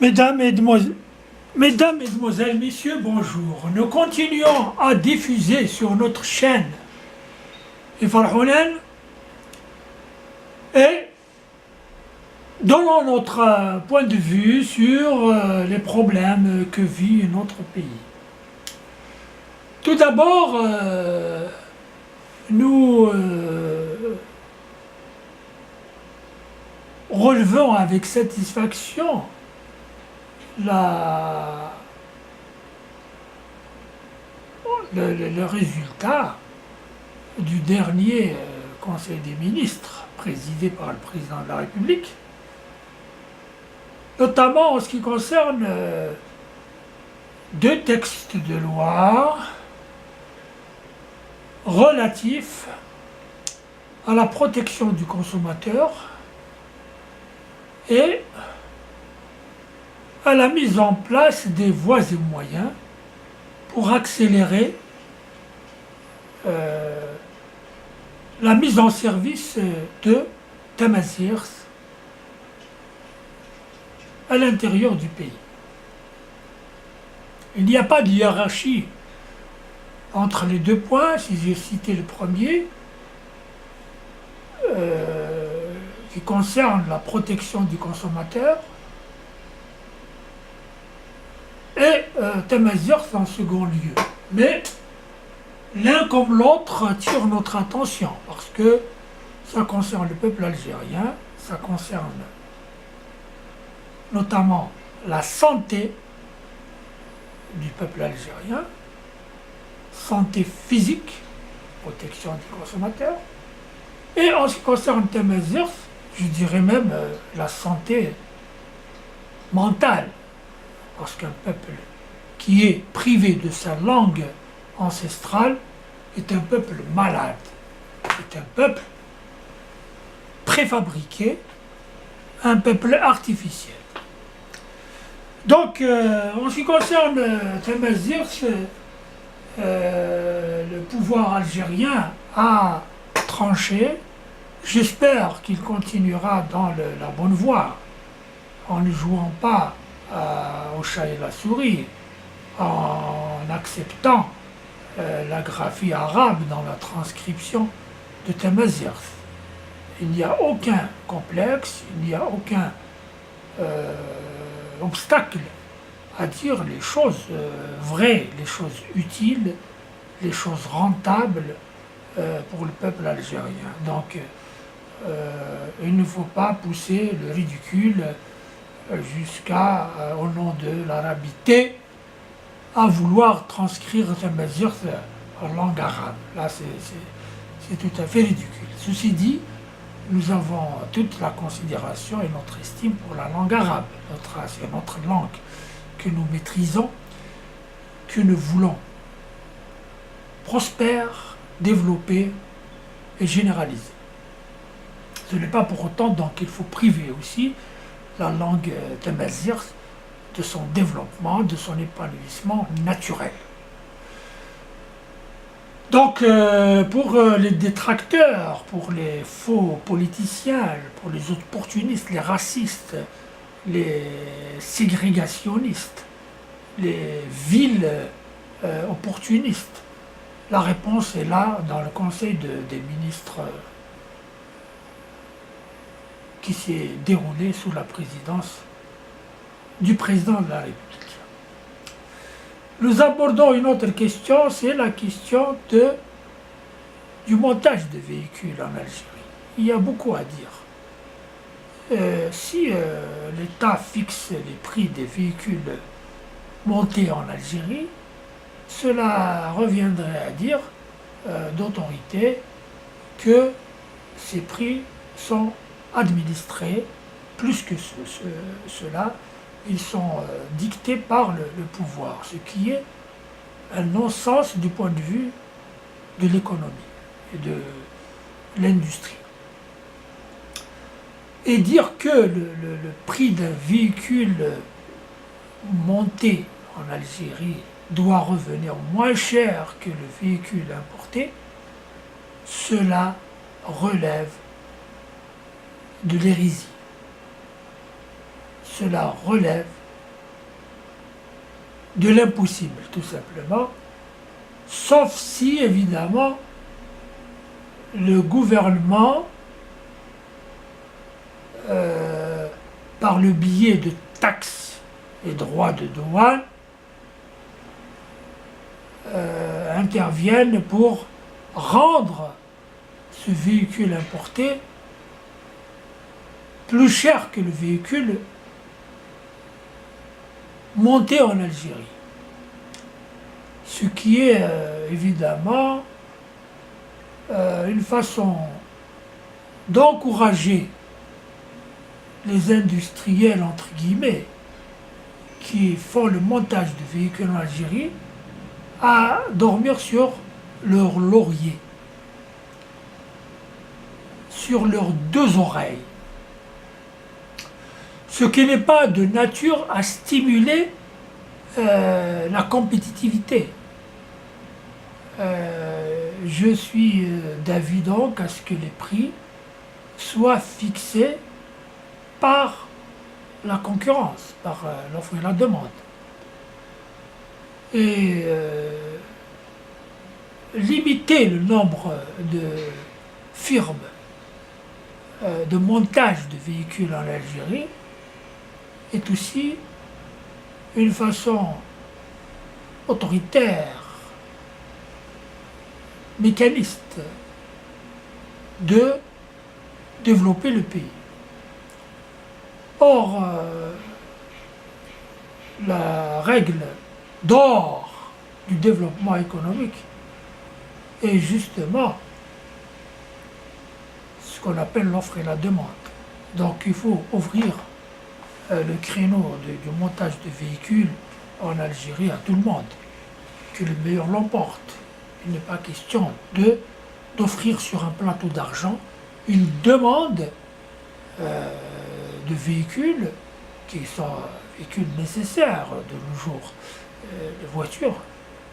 Mesdames, Mesdemoiselles, Messieurs, bonjour. Nous continuons à diffuser sur notre chaîne Ifarhounen et donnons notre point de vue sur les problèmes que vit notre pays. Tout d'abord, nous relevons avec satisfaction le résultat du dernier Conseil des ministres présidé par le président de la République, notamment en ce qui concerne deux textes de loi relatifs à la protection du consommateur et à la mise en place des voies et moyens pour accélérer la mise en service de Tamazirs à l'intérieur du pays. Il n'y a pas de hiérarchie entre les deux points. Si j'ai cité le premier, qui concerne la protection du consommateur, et Tamazirs en second lieu. Mais l'un comme l'autre attire notre attention parce que ça concerne le peuple algérien, ça concerne notamment la santé du peuple algérien, santé physique, protection du consommateur, et en ce qui concerne Tamazirs, je dirais même la santé mentale. Parce qu'un peuple qui est privé de sa langue ancestrale est un peuple malade, est un peuple préfabriqué, un peuple artificiel. Donc, en ce qui concerne Tamazirs, le pouvoir algérien a tranché. J'espère qu'il continuera dans la bonne voie, en ne jouant pas au chat et la souris, en acceptant la graphie arabe dans la transcription de Tamazirs. Il n'y a aucun complexe, il n'y a aucun obstacle à dire les choses vraies, les choses utiles, les choses rentables pour le peuple algérien. Donc il ne faut pas pousser le ridicule jusqu'à, au nom de l'arabité, à vouloir transcrire Tamazirs en langue arabe. Là, c'est tout à fait ridicule. Ceci dit, nous avons toute la considération et notre estime pour la langue arabe. C'est notre langue que nous maîtrisons, que nous voulons prospère, développer et généraliser. Ce n'est pas pour autant donc qu'il faut priver aussi la langue Tamazirs de son développement, de son épanouissement naturel. Donc, pour les détracteurs, pour les faux politiciens, pour les opportunistes, les racistes, les ségrégationnistes, les villes opportunistes, la réponse est là dans le Conseil des ministres qui s'est déroulé sous la présidence du président de la République. Nous abordons une autre question, c'est la question du montage de véhicules en Algérie. Il y a beaucoup à dire. Si l'État fixe les prix des véhicules montés en Algérie, cela reviendrait à dire d'autorité que ces prix sont administrés, plus que cela, ils sont dictés par le pouvoir, ce qui est un non-sens du point de vue de l'économie et de l'industrie. Et dire que le prix d'un véhicule monté en Algérie doit revenir moins cher que le véhicule importé, cela relève de l'hérésie. Cela relève de l'impossible, tout simplement, sauf si, évidemment, le gouvernement, par le biais de taxes et droits de douane, interviennent pour rendre ce véhicule importé plus cher que le véhicule monté en Algérie. Ce qui est évidemment une façon d'encourager les industriels, entre guillemets, qui font le montage de véhicules en Algérie, à dormir sur leur laurier, sur leurs deux oreilles. Ce qui n'est pas de nature à stimuler la compétitivité. Je suis d'avis donc à ce que les prix soient fixés par la concurrence, par l'offre et la demande. Et limiter le nombre de firmes de montage de véhicules en Algérie est aussi une façon autoritaire, mécaniste de développer le pays. Or, la règle d'or du développement économique est justement ce qu'on appelle l'offre et la demande. Donc il faut ouvrir le créneau du montage de véhicules en Algérie à tout le monde, que le meilleur l'emporte. Il n'est pas question d'offrir sur un plateau d'argent une demande de véhicules qui sont véhicules nécessaires de nos jours. Les voitures,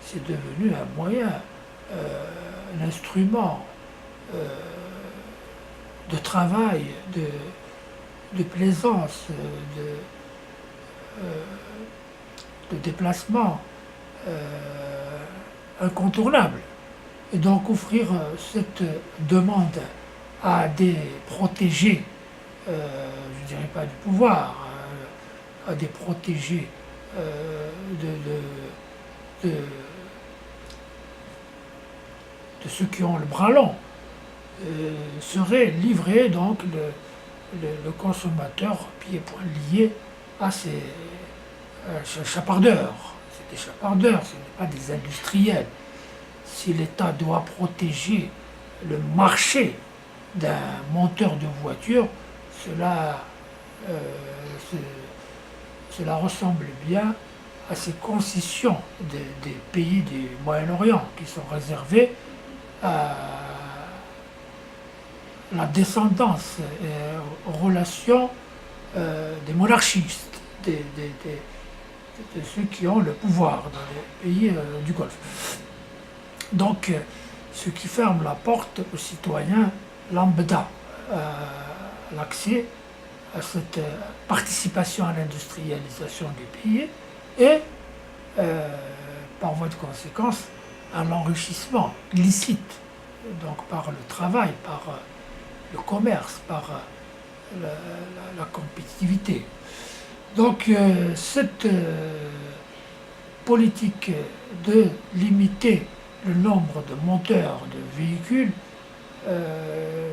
c'est devenu un moyen, un instrument de travail, de plaisance, de déplacement incontournable. Et donc offrir cette demande à des protégés, je ne dirais pas du pouvoir, à des protégés de ceux qui ont le bras long, serait livré donc le consommateur pieds et poings liés à ces chapardeurs. C'est des chapardeurs, ce n'est pas des industriels. Si l'État doit protéger le marché d'un monteur de voiture, cela ressemble bien à ces concessions des pays du Moyen-Orient qui sont réservées à la descendance et aux relations des monarchistes, de ceux qui ont le pouvoir dans les pays du Golfe. Donc, ce qui ferme la porte aux citoyens lambda à l'accès à cette participation à l'industrialisation du pays et, par voie de conséquence, à l'enrichissement licite, donc par le travail, par le commerce, par la compétitivité. Donc cette politique de limiter le nombre de monteurs de véhicules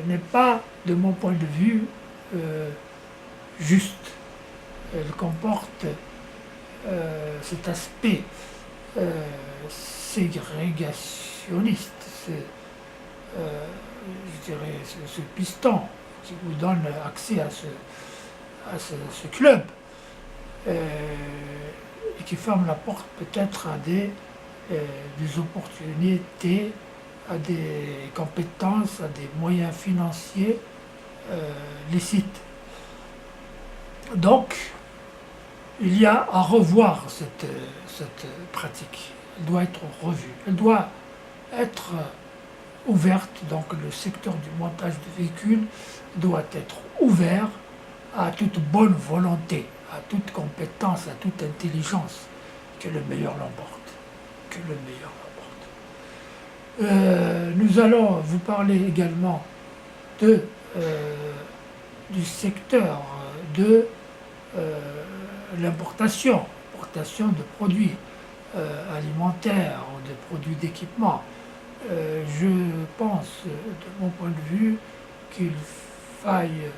n'est pas, de mon point de vue, juste. Elle comporte cet aspect ségrégationniste, je dirais ce piston qui vous donne accès à ce club et qui ferme la porte peut-être à des opportunités, à des compétences, à des moyens financiers licites. Donc, il y a à revoir cette pratique. Elle doit être revue. Elle doit être ouverte. Donc, le secteur du montage de véhicules doit être ouvert à toute bonne volonté, à toute compétence, à toute intelligence que le meilleur l'emporte. Que le meilleur l'emporte. Nous allons vous parler également du secteur de l'importation de produits alimentaires ou de produits d'équipement. Je pense, de mon point de vue, qu'il faille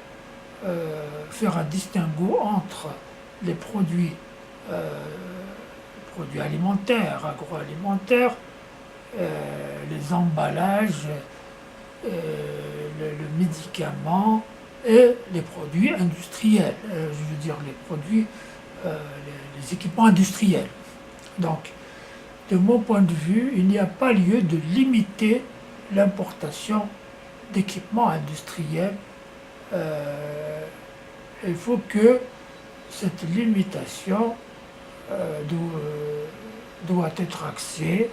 faire un distinguo entre les produits alimentaires, agroalimentaires, les emballages, le médicament et les produits industriels, je veux dire les produits, les équipements industriels. Donc, de mon point de vue, il n'y a pas lieu de limiter l'importation d'équipements industriels. Il faut que cette limitation doit être axée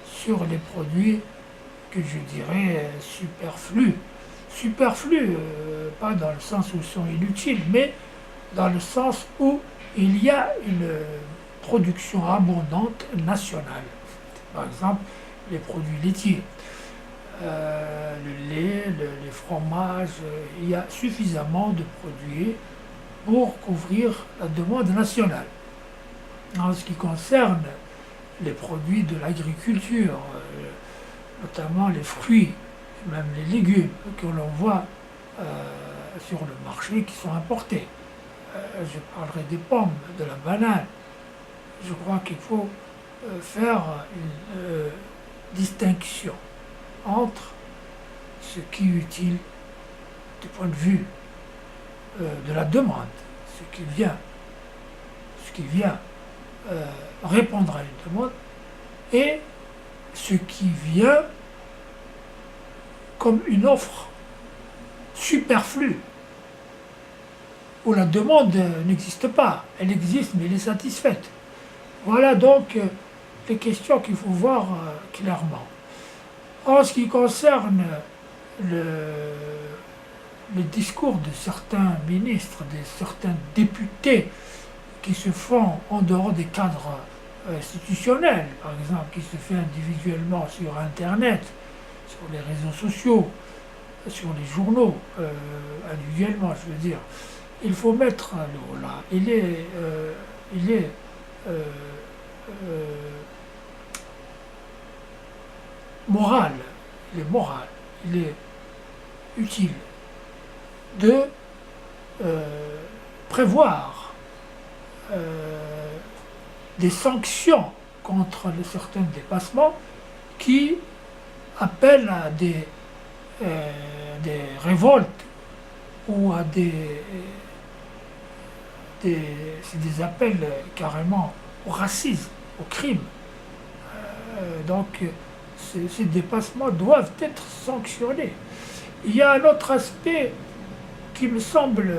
sur les produits que je dirais superflus. Superflus, pas dans le sens où ils sont inutiles, mais dans le sens où il y a une production abondante nationale. Par exemple, les produits laitiers, le lait, les fromages, il y a suffisamment de produits pour couvrir la demande nationale. En ce qui concerne les produits de l'agriculture, notamment les fruits, même les légumes que l'on voit sur le marché qui sont importés. Je parlerai des pommes, de la banane. Je crois qu'il faut faire une distinction entre ce qui est utile du point de vue de la demande, ce qui vient répondre à une demande, et ce qui vient comme une offre superflue, où la demande n'existe pas, elle existe mais elle est satisfaite. Voilà donc les questions qu'il faut voir clairement. En ce qui concerne le discours de certains ministres, de certains députés qui se font en dehors des cadres institutionnels, par exemple, qui se fait individuellement sur Internet, sur les réseaux sociaux, sur les journaux, individuellement, je veux dire, il faut mettre un lot là. Il est moral, il est utile de prévoir des sanctions contre certains dépassements qui appellent à des révoltes ou à c'est des appels carrément au racisme, au crime. Donc ces dépassements doivent être sanctionnés. Il y a un autre aspect qui me semble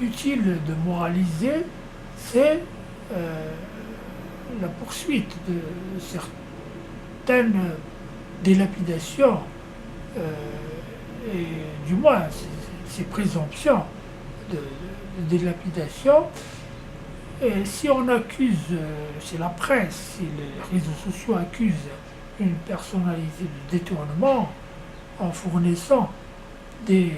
utile de moraliser, c'est la poursuite de certaines dilapidations, et du moins ces présomptions de dilapidation. Et si on accuse, si la presse, si les réseaux sociaux accusent une personnalité de détournement en fournissant des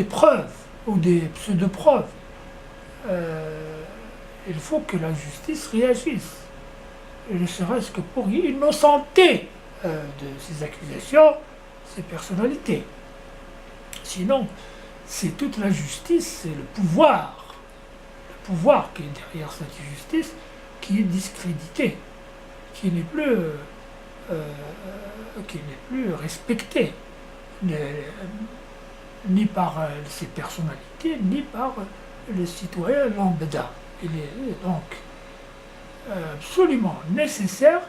preuves ou des pseudo-preuves, il faut que la justice réagisse, ne serait-ce que pour innocenter de ces accusations ces personnalités. Sinon, c'est toute la justice, c'est le pouvoir qui est derrière cette justice, qui est discrédité, qui n'est plus respecté, ni par ces personnalités, ni par le citoyen lambda. Il est donc absolument nécessaire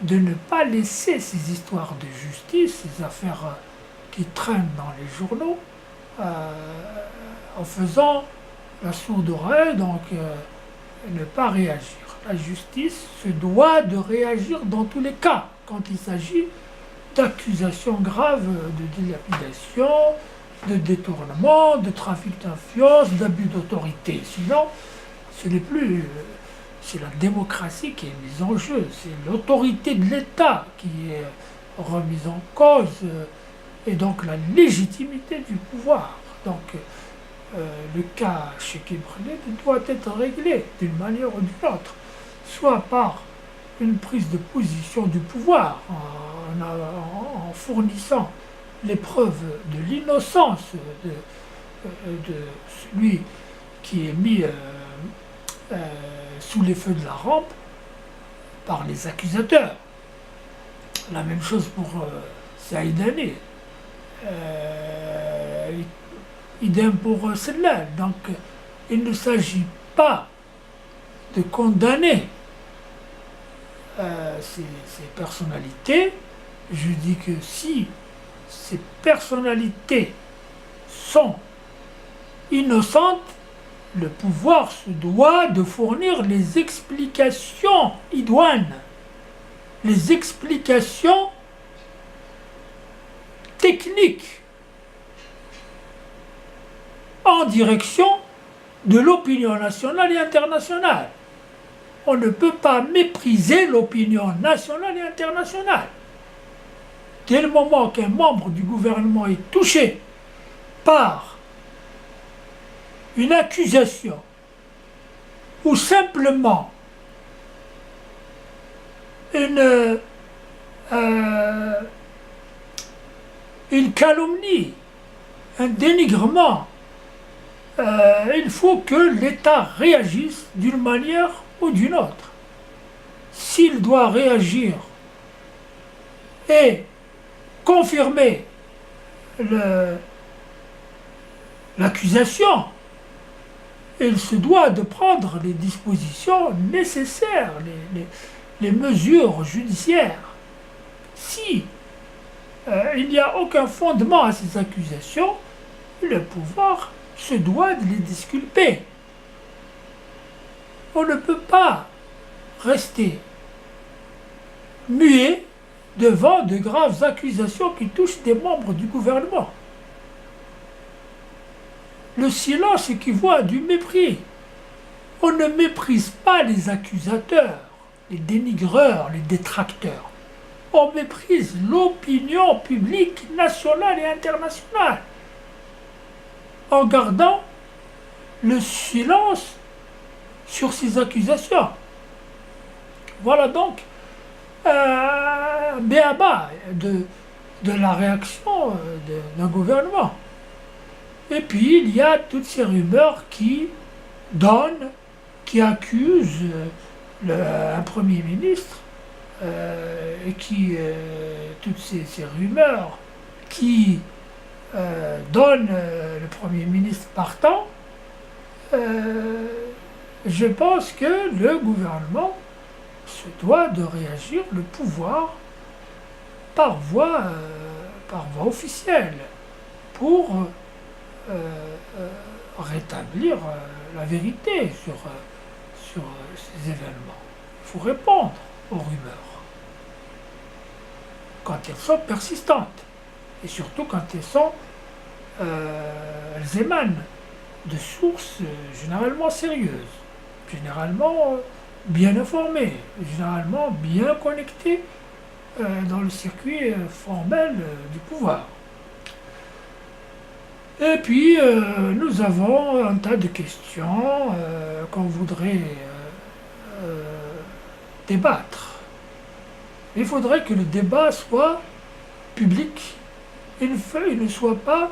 de ne pas laisser ces histoires de justice, ces affaires qui traînent dans les journaux, en faisant la sourde oreille, donc ne pas réagir. La justice se doit de réagir dans tous les cas, quand il s'agit d'accusations graves de dilapidation, de détournement, de trafic d'influence, d'abus d'autorité. Sinon, ce n'est plus... c'est la démocratie qui est mise en jeu, c'est l'autorité de l'État qui est remise en cause, et donc la légitimité du pouvoir. Donc le cas chez Kebrelé doit être réglé d'une manière ou d'une autre, soit par une prise de position du pouvoir en fournissant les preuves de l'innocence de celui qui est mis sous les feux de la rampe par les accusateurs. La même chose pour Saïdani. Idem pour Sellal. Donc il ne s'agit pas de condamner ces personnalités. Je dis que si ces personnalités sont innocentes, le pouvoir se doit de fournir les explications idoines, les explications techniques en direction de l'opinion nationale et internationale. On ne peut pas mépriser l'opinion nationale et internationale. Dès le moment qu'un membre du gouvernement est touché par une accusation ou simplement une calomnie, un dénigrement, il faut que l'État réagisse d'une manière ou d'une autre. S'il doit réagir et confirmer l'accusation, il se doit de prendre les dispositions nécessaires, les mesures judiciaires. Si il n'y a aucun fondement à ces accusations, le pouvoir se doit de les disculper. On ne peut pas rester muet devant de graves accusations qui touchent des membres du gouvernement. Le silence équivaut à du mépris. On ne méprise pas les accusateurs, les dénigreurs, les détracteurs. On méprise l'opinion publique nationale et internationale en gardant le silence sur ces accusations. Voilà donc béaba de la réaction d'un gouvernement. Et puis il y a toutes ces rumeurs qui donnent, qui accusent un Premier ministre, et qui, toutes ces rumeurs qui donnent le Premier ministre partant. Je pense que le gouvernement se doit de réagir, le pouvoir, par voie officielle, pour rétablir la vérité sur ces événements. Il faut répondre aux rumeurs quand elles sont persistantes et surtout quand elles émanent de sources généralement sérieuses, généralement bien informées, généralement bien connectées dans le circuit formel du pouvoir. Et puis, nous avons un tas de questions qu'on voudrait débattre. Il faudrait que le débat soit public. Il ne soit pas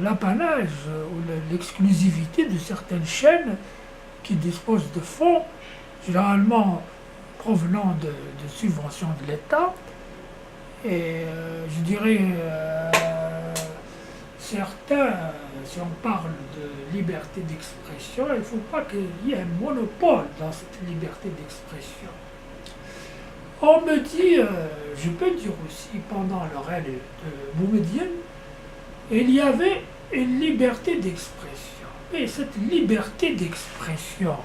l'apanage ou l'exclusivité de certaines chaînes qui disposent de fonds, généralement provenant de subventions de l'État. Et je dirais... certains, si on parle de liberté d'expression, il ne faut pas qu'il y ait un monopole dans cette liberté d'expression. On me dit, je peux dire aussi, pendant le règne de Boumedienne, il y avait une liberté d'expression. Et cette liberté d'expression,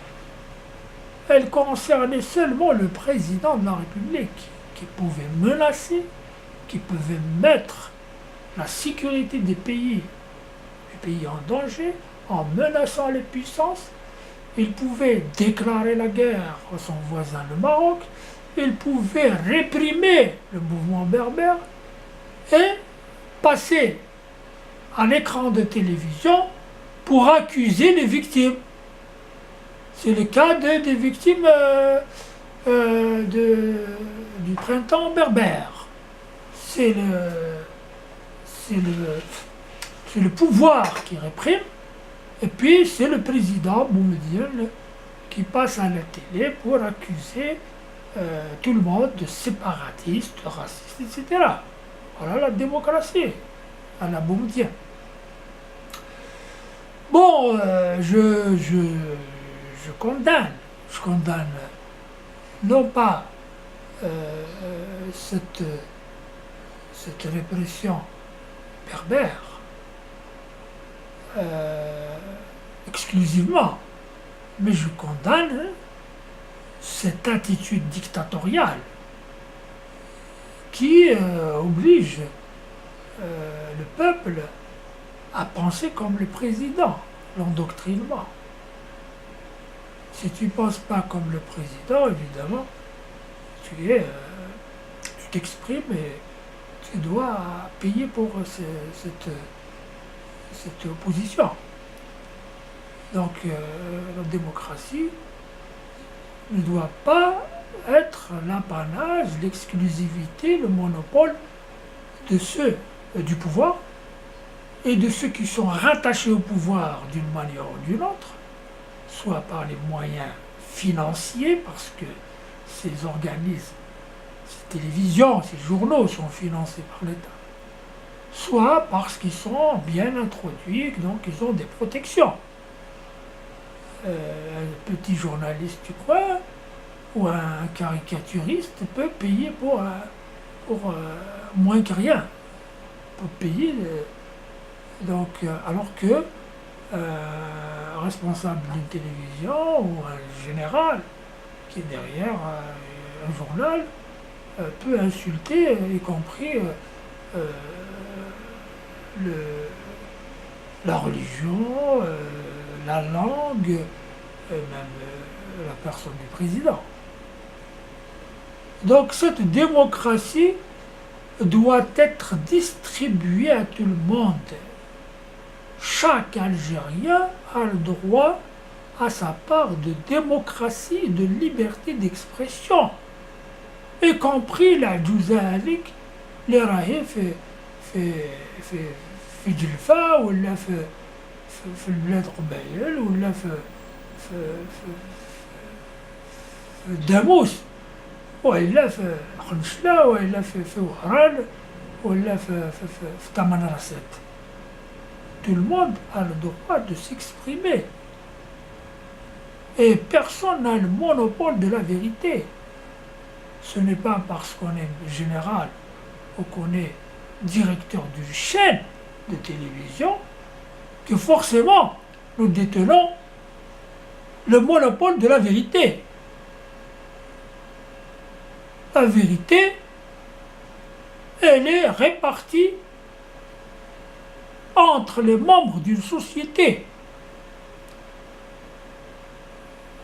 elle concernait seulement le président de la République, qui pouvait menacer, qui pouvait mettre la sécurité des pays en danger, en menaçant les puissances. Il pouvait déclarer la guerre à son voisin le Maroc, il pouvait réprimer le mouvement berbère et passer à l'écran de télévision pour accuser les victimes. C'est le cas des victimes du printemps berbère. C'est le pouvoir qui réprime, et puis c'est le président Boumediene qui passe à la télé pour accuser tout le monde de séparatistes, de racistes, etc. Voilà la démocratie à la Boumediene. Bon, je condamne non pas cette répression berbère exclusivement, mais je condamne cette attitude dictatoriale qui oblige le peuple à penser comme le président, l'endoctrinement. Si tu ne penses pas comme le président, évidemment, tu t'exprimes et tu dois payer pour cette opposition. Donc la démocratie ne doit pas être l'apanage, l'exclusivité, le monopole de ceux du pouvoir et de ceux qui sont rattachés au pouvoir d'une manière ou d'une autre, soit par les moyens financiers, parce que ces organismes, ces télévisions, ces journaux sont financés par l'État, soit parce qu'ils sont bien introduits, donc ils ont des protections. Un petit journaliste du coin ou un caricaturiste peut payer pour moins que rien, pour payer. Donc, alors que un responsable d'une télévision ou un général qui est derrière un journal peut insulter, y compris la religion, la langue, même la personne du président. Donc cette démocratie doit être distribuée à tout le monde. Chaque Algérien a le droit à sa part de démocratie et de liberté d'expression, y compris la Djouzalik, les راهي في جلفة ولا في البلاد قبايل ولا في داموس ولا في خنشلة ولا في وهران ولا في تمنرست. Tout le monde a le droit de s'exprimer. Et personne n'a le monopole de la vérité. Ce n'est pas parce qu'on est général ou qu'on est directeur d'une chaîne de télévision que forcément nous détenons le monopole de la vérité. La vérité, elle est répartie entre les membres d'une société.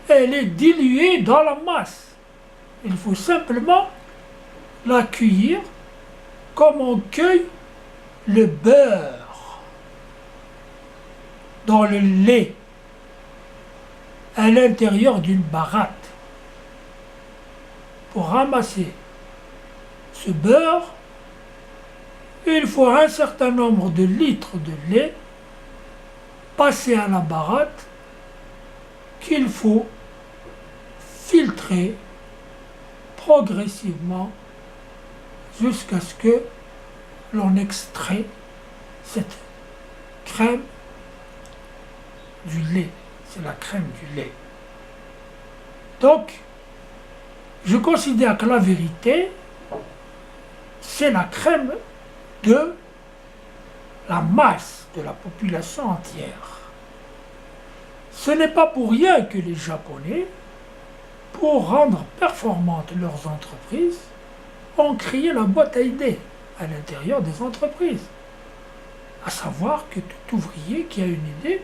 Elle est diluée dans la masse. Il faut simplement l'accueillir comme on cueille le beurre dans le lait à l'intérieur d'une baratte. Pour ramasser ce beurre, il faut un certain nombre de litres de lait passés à la baratte qu'il faut filtrer progressivement jusqu'à ce que l'on extrait cette crème du lait. C'est la crème du lait. Donc, je considère que la vérité, c'est la crème de la masse de la population entière. Ce n'est pas pour rien que les Japonais, pour rendre performantes leurs entreprises, ont créé la boîte à idées à l'intérieur des entreprises. À savoir que tout ouvrier qui a une idée,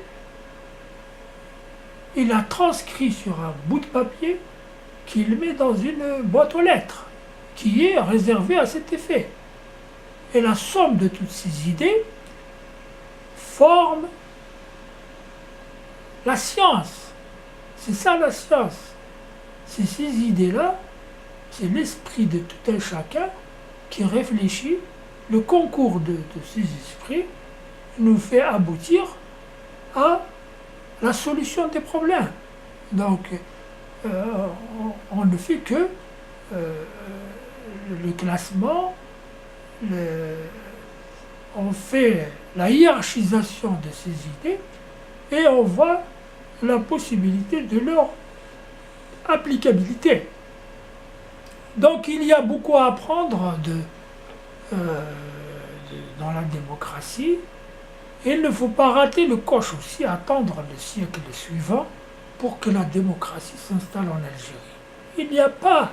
il a transcrit sur un bout de papier qu'il met dans une boîte aux lettres qui est réservée à cet effet. Et la somme de toutes ces idées forme la science. C'est ça la science. C'est ces idées-là, c'est l'esprit de tout un chacun qui réfléchit. Le concours de ces esprits nous fait aboutir à la solution des problèmes. Donc, on ne fait que le classement, on fait la hiérarchisation de ces idées et on voit la possibilité de leur applicabilité. Donc il y a beaucoup à apprendre dans la démocratie. Et il ne faut pas rater le coche aussi, attendre le siècle suivant pour que la démocratie s'installe en Algérie. Il n'y a pas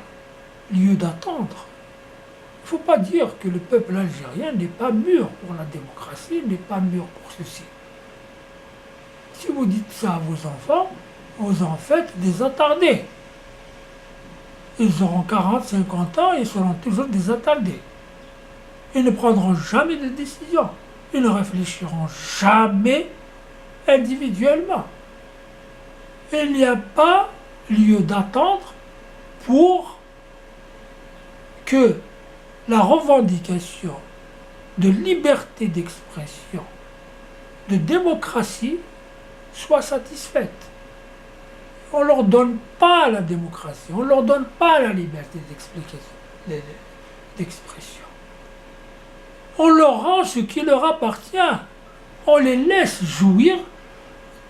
lieu d'attendre. Il ne faut pas dire que le peuple algérien n'est pas mûr pour la démocratie, n'est pas mûr pour ceci. Si vous dites ça à vos enfants, vous en faites des attardés. Ils auront 40, 50 ans et seront toujours des attardés. Ils ne prendront jamais de décision. Ils ne réfléchiront jamais individuellement. Il n'y a pas lieu d'attendre pour que la revendication de liberté d'expression, de démocratie, soit satisfaite. On ne leur donne pas la démocratie, on ne leur donne pas la liberté d'expression. On leur rend ce qui leur appartient. On les laisse jouir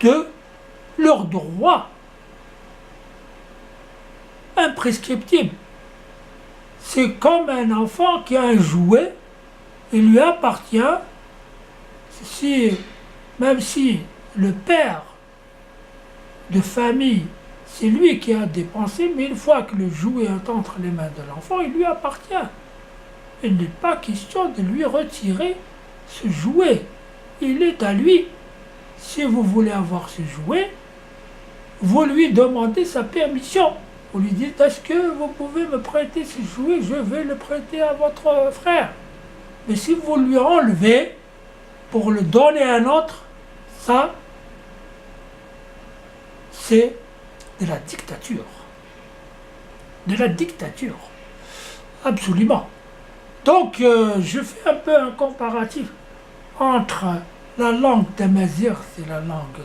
de leurs droits imprescriptibles. C'est comme un enfant qui a un jouet, il lui appartient, même si le père de famille, c'est lui qui a dépensé, mais une fois que le jouet est entre les mains de l'enfant, il lui appartient. Il n'est pas question de lui retirer ce jouet. Il est à lui. Si vous voulez avoir ce jouet, vous lui demandez sa permission. Vous lui dites, est-ce que vous pouvez me prêter ce jouet? Je vais le prêter à votre frère. Mais si vous lui enlevez pour le donner à un autre, ça, c'est de la dictature. De la dictature. Absolument. Donc, je fais un peu un comparatif entre la langue tamazight et la langue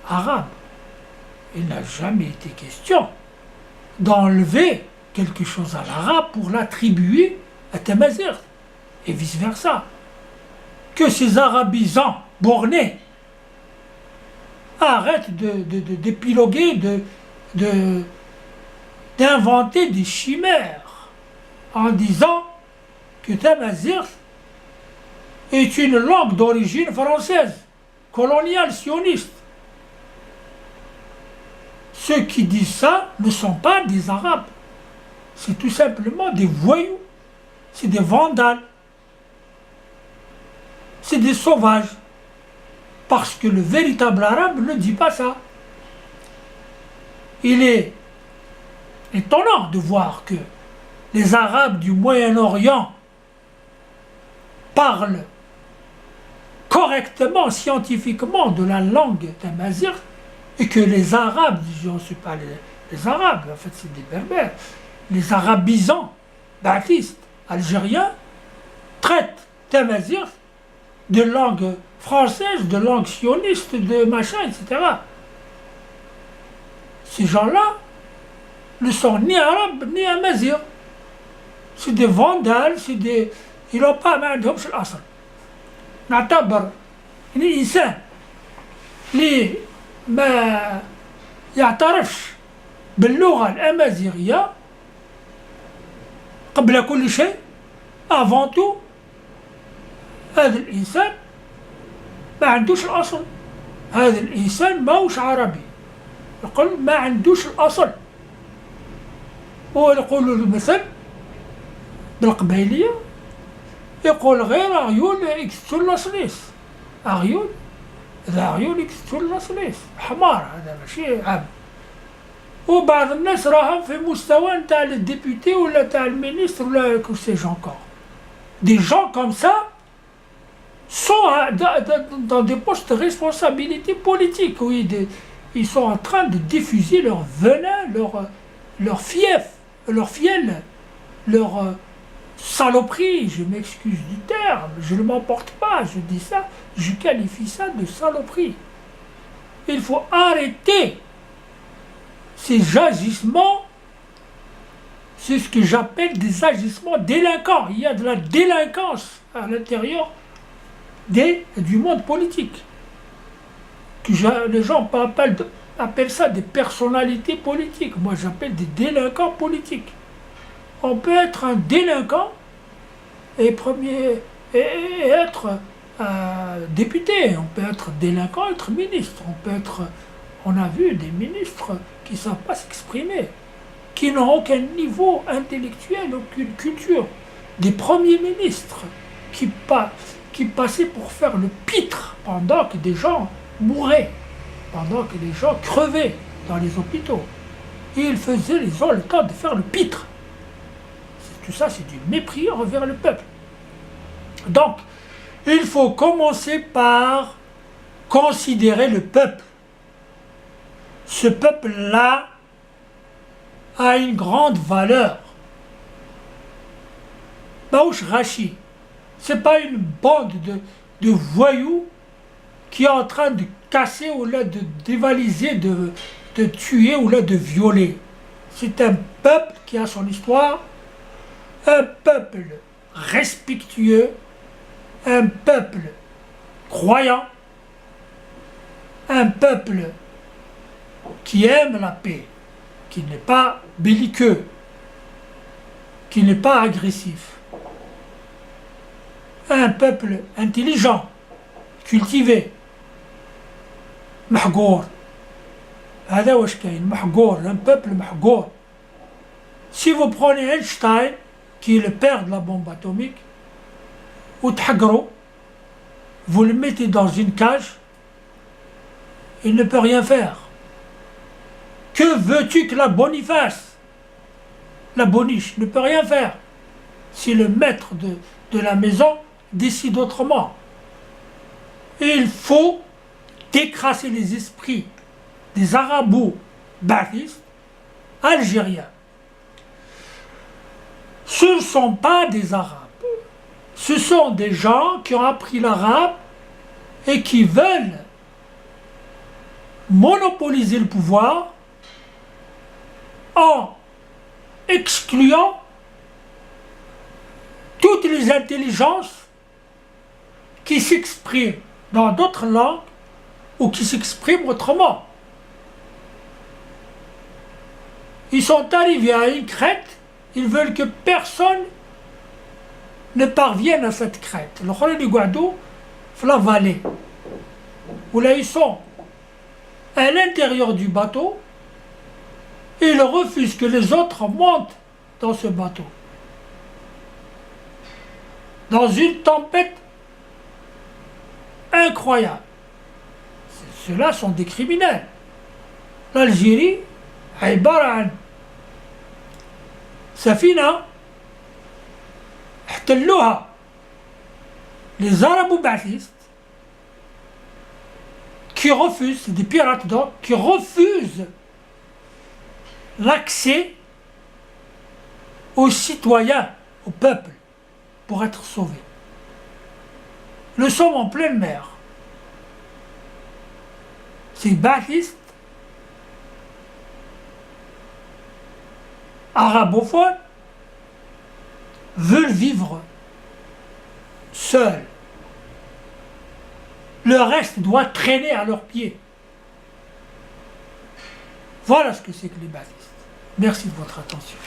arabe. Il n'a jamais été question d'enlever quelque chose à l'arabe pour l'attribuer à tamazight, et vice-versa. Que ces arabisants bornés arrêtent d'épiloguer, d'inventer des chimères en disant que tamazight est une langue d'origine française, coloniale, sioniste. Ceux qui disent ça ne sont pas des Arabes. C'est tout simplement des voyous. C'est des vandales. C'est des sauvages. Parce que le véritable arabe ne dit pas ça. Il est étonnant de voir que les Arabes du Moyen-Orient parlent correctement, scientifiquement de la langue tamazight, et que les Arabes, je ne sais pas les Arabes, en fait c'est des Berbères, les arabisants, baptistes, algériens, traitent tamazight de langue française, de langue sioniste, de machin, etc. Ces gens-là ne sont ni arabes ni amazirs. C'est des vandales, c'est des... ils n'ont pas ما عندهمش الأصل. نعتبر إن الإنسان اللي ما يعترفش باللغة الأمازيغية قبل كل شيء avant tout هذا الإنسان ما عندوش الأصل. هذا الإنسان ماهوش عربي. يقول ما عندوش الأصل. هو يقول المثل بالقبيلية يقول غير عيون اكستو لاصليس. عيون، هذا عيون يكسروا الرصليس حمار، هذا ماشي عام. وبعض الناس راهم في مستوى نتاع الديبوتي ولا تاع المينيستر ولا كو سيج انكور. Des gens comme ça sont dans des postes de responsabilité politique, où ils sont en train de diffuser leur venin, leur fief, leur fiel, leur saloperie. Je m'excuse du terme, je ne m'emporte pas, je dis ça, je qualifie ça de saloperie. Il faut arrêter ces agissements. C'est ce que j'appelle des agissements délinquants. Il y a de la délinquance à l'intérieur du monde politique. Les gens appellent ça des personnalités politiques. Moi, j'appelle des délinquants politiques. On peut être un délinquant et être député. On peut être délinquant, être ministre. On a vu des ministres qui ne savent pas s'exprimer, qui n'ont aucun niveau intellectuel, aucune culture. Des premiers ministres qui passaient pour faire le pitre pendant que des gens mouraient, pendant que des gens crevaient dans les hôpitaux. Et ils ont le temps de faire le pitre. Tout ça, c'est du mépris envers le peuple. Donc, il faut commencer par considérer le peuple. Ce peuple-là a une grande valeur. Baouch Rachi, c'est pas une bande de voyous qui est en train de casser ou là de dévaliser, de tuer ou là de violer. C'est un peuple qui a son histoire, un peuple respectueux, un peuple croyant, un peuple qui aime la paix, qui n'est pas belliqueux, qui n'est pas agressif. Un peuple intelligent, cultivé. محقور. هذا واش كاين محقور, un peuple محقور. Si vous prenez Einstein, qui est le père de la bombe atomique, ou تحقروا, vous le mettez dans une cage, il ne peut rien faire. Que veux-tu que la Boniface, la Boniche, ne peut rien faire si le maître de la maison décide autrement. Et il faut décrasser les esprits des arabo-ba'athistes algériens. Ce ne sont pas des arabes. Ce sont des gens qui ont appris l'arabe et qui veulent monopoliser le pouvoir en excluant toutes les intelligences qui s'expriment dans d'autres langues ou qui s'expriment autrement. Ils sont arrivés à une crête, ils veulent que personne ne parvienne à cette crête. Le Khalid du Guadou, la vallée, où là ils sont à l'intérieur du bateau, et ils refusent que les autres montent dans ce bateau. Dans une tempête incroyable. Ceux-là sont des criminels. L'Algérie, عبارة عن سفينة احتلوها les arabo-ba'athistes qui refusent, des pirates donc, qui refusent l'accès aux citoyens, au peuple, pour être sauvés. Nous sommes en pleine mer. Ces ba'athistes arabophones veulent vivre seuls. Le reste doit traîner à leurs pieds. Voilà ce que c'est que les ba'athistes. Merci de votre attention.